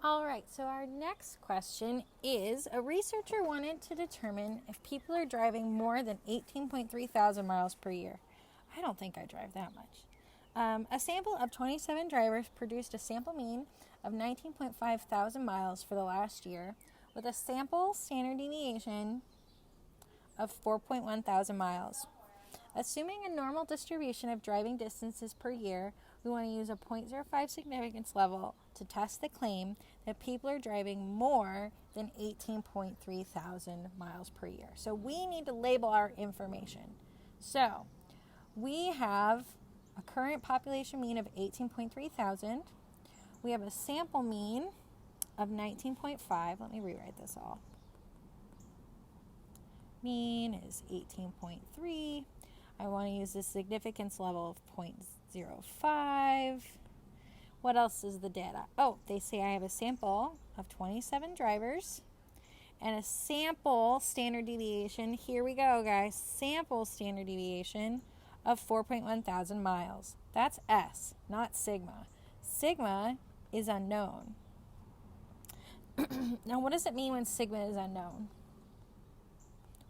All right, so our next question is, a researcher wanted to determine if people are driving more than 18.3 thousand miles per year. I don't think I drive that much. A sample of 27 drivers produced a sample mean of 19.5 thousand miles for the last year, with a sample standard deviation of 4.1 thousand miles. Assuming a normal distribution of driving distances per year, we want to use a 0.05 significance level to test the claim that people are driving more than 18.3 thousand miles per year. So we need to label our information. So we have a current population mean of 18.3 thousand. We have a sample mean of 19.5. Let me rewrite this all. Mean is 18.3. I want to use the significance level of 0.05. What else is the data? Oh, they say I have a sample of 27 drivers and a sample standard deviation. Here we go, guys. Sample standard deviation of 4.1 thousand miles. That's S, not sigma. Sigma is unknown. Now, what does it mean when sigma is unknown?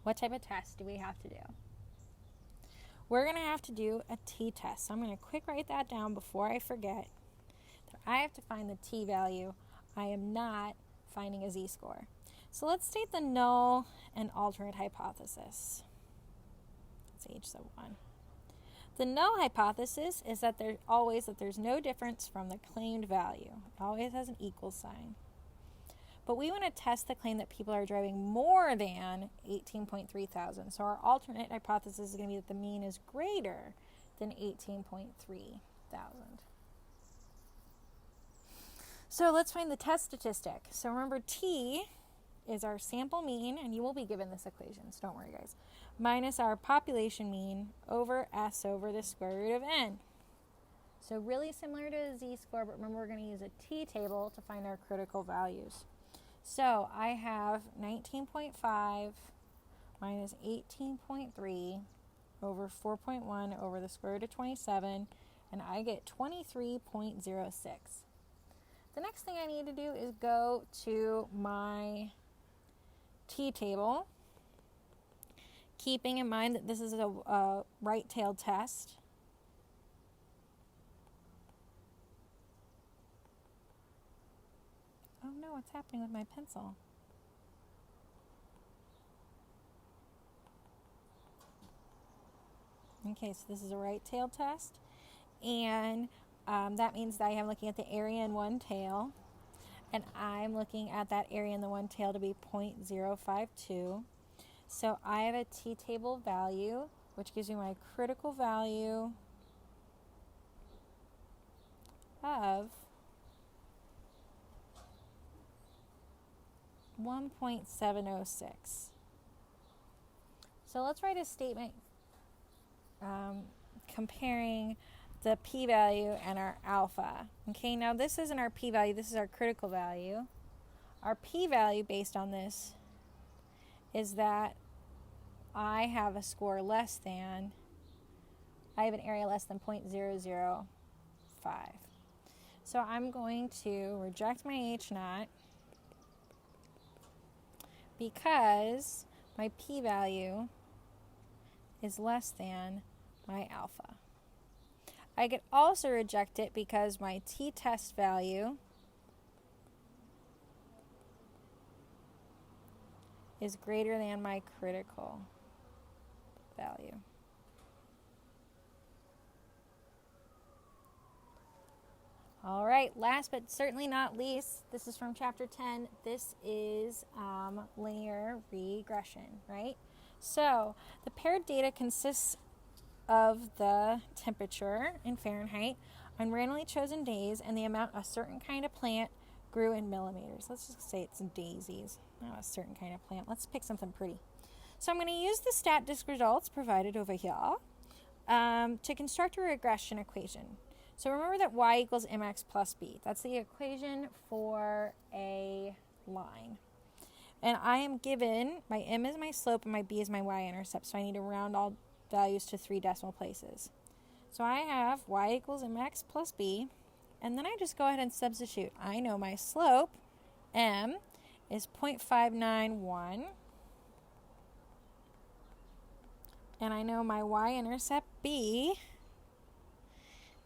What type of test do we have to do? We're going to have to do a t-test. So I'm going to quick write that down before I forget. That I have to find the t-value. I am not finding a z-score. So let's state the null and alternate hypothesis. It's H sub 1. The null hypothesis is that there's no difference from the claimed value. It always has an equal sign. But we want to test the claim that people are driving more than 18.3 thousand. So our alternate hypothesis is going to be that the mean is greater than 18.3 thousand. So let's find the test statistic. So remember, T is our sample mean, and you will be given this equation, so don't worry, guys, minus our population mean over S over the square root of N. So really similar to a z-score, but remember we're going to use a t-table to find our critical values. So I have 19.5 minus 18.3 over 4.1 over the square root of 27, and I get 23.06. The next thing I need to do is go to my t-table, keeping in mind that this is a right-tailed test. Oh no, what's happening with my pencil? Okay, so this is a right-tailed test, and that means that I am looking at the area in one tail, and I'm looking at that area in the one tail to be 0.052. So I have a t-table value, which gives me my critical value of 1.706. So let's write a statement comparing the p-value and our alpha. Okay, now this isn't our p-value, this is our critical value. Our p-value based on this is that I have a score less than, I have an area less than 0.005. So I'm going to reject my H0 because my p-value is less than my alpha. I could also reject it because my t-test value is greater than my critical value. All right, last but certainly not least, this is from chapter 10. This is linear regression, right? So the paired data consists of the temperature in Fahrenheit on randomly chosen days and the amount a certain kind of plant grew in millimeters. Let's just say it's daisies, not a certain kind of plant. Let's pick something pretty. So I'm going to use the statistic results provided over here to construct a regression equation. So remember that y equals mx plus b. That's the equation for a line. And I am given, my m is my slope and my b is my y-intercept, so I need to round all values to 3 decimal places. So I have y equals mx plus b, and then I just go ahead and substitute. I know my slope M is 0.591. And I know my y-intercept B,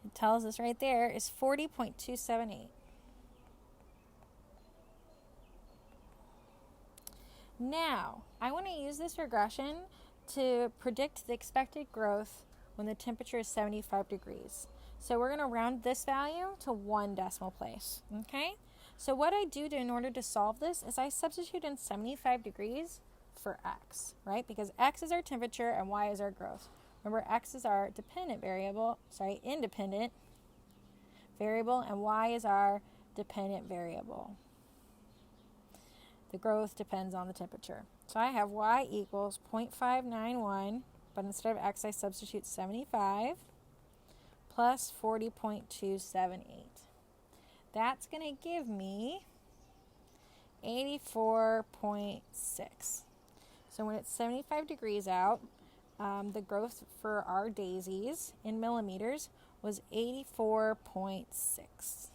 it tells us right there, is 40.278. Now, I want to use this regression to predict the expected growth when the temperature is 75 degrees. So we're going to round this value to 1 decimal place, okay? So what I do in order to solve this is I substitute in 75 degrees for x, right? Because x is our temperature and y is our growth. Remember, x is our independent variable, and y is our dependent variable. The growth depends on the temperature. So I have y equals 0.591, but instead of x, I substitute 75 plus 40.278. That's going to give me 84.6. So when it's 75 degrees out, the growth for our daisies in millimeters was 84.6.